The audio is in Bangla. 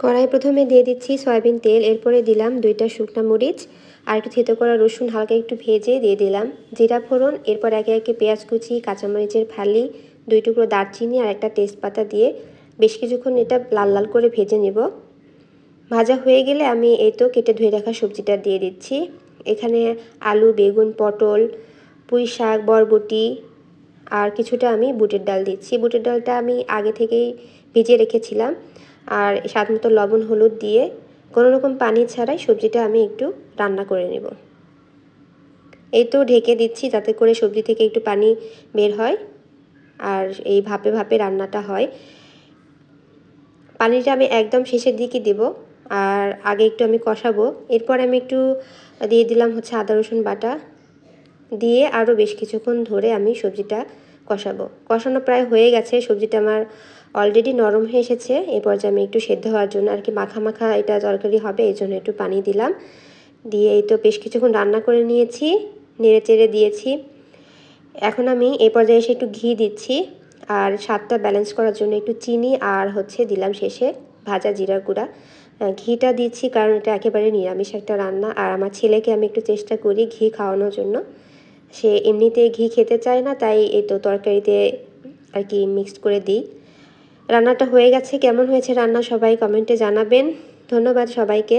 কড়াই প্রথমে দিয়ে দিচ্ছি সয়াবিন তেল, এরপরে দিলাম 2টা শুকনা মরিচ আর একটু থেতো করা রসুন হালকা একটু ভেজে দিয়ে দিলাম জিরা ফোড়ন। এরপর একে একে পেঁয়াজ কুচি, কাঁচামরিচের ফালি, 2 টুকরো দারচিনি আর একটা তেজপাতা দিয়ে বেশ কিছুক্ষণ এটা লাল লাল করে ভেজে নেব। ভাজা হয়ে গেলে আমি এই তো কেটে ধুয়ে রাখা সবজিটা দিয়ে দিচ্ছি। এখানে আলু, বেগুন, পটল, পুঁই শাক, বরবটি আর কিছুটা আমি বুটের ডাল দিচ্ছি। বুটের ডালটা আমি আগে থেকেই ভিজিয়ে রেখেছিলাম। আর স্বাদ মতো লবণ হলুদ দিয়ে কোনো রকম পানি ছাড়াই সবজিটা আমি একটু রান্না করে নেব। এই তো ঢেকে দিচ্ছি যাতে করে সবজি থেকে একটু পানি বের হয় আর এই ভাপে ভাপে রান্নাটা হয়। পানিটা আমি একদম শেষের দিকে দেব আর আগে একটু আমি কষাবো। এরপর আমি একটু দিয়ে দিলাম হচ্ছে আদা রসুন বাটা, দিয়ে আরও বেশ কিছুক্ষণ ধরে আমি সবজিটা কষাবো। কষানো প্রায় হয়ে গেছে, সবজিটা আমার অলরেডি নরম হয়ে এসেছে। এই পর্যায়ে আমি একটু সেদ্ধ হওয়ার জন্য আর কি মাখা মাখা এটা তরকারি হবে, এই জন্য একটু পানি দিলাম। দিয়ে এই তো বেশ কিছুক্ষণ রান্না করে নিয়েছি, নেড়ে চেড়ে দিয়েছি। এখন আমি এই পর্যায়ে এসে একটু ঘি দিচ্ছি আর স্বাদটা ব্যালেন্স করার জন্য একটু চিনি আর হচ্ছে দিলাম শেষে ভাজা জিরার গুঁড়া। ঘিটা দিচ্ছি কারণ এটা একেবারে নিরামিষ একটা রান্না আর আমার ছেলেকে আমি একটু চেষ্টা করি ঘি খাওয়ানোর জন্য। সে এমনিতে ঘি খেতে চায় না, তাই এই তো তরকারিতে আর কি মিক্সড করে দিই। রান্নাটা হয়ে গেছে। কেমন হয়েছে রান্না সবাই কমেন্টে জানাবেন। ধন্যবাদ সবাইকে।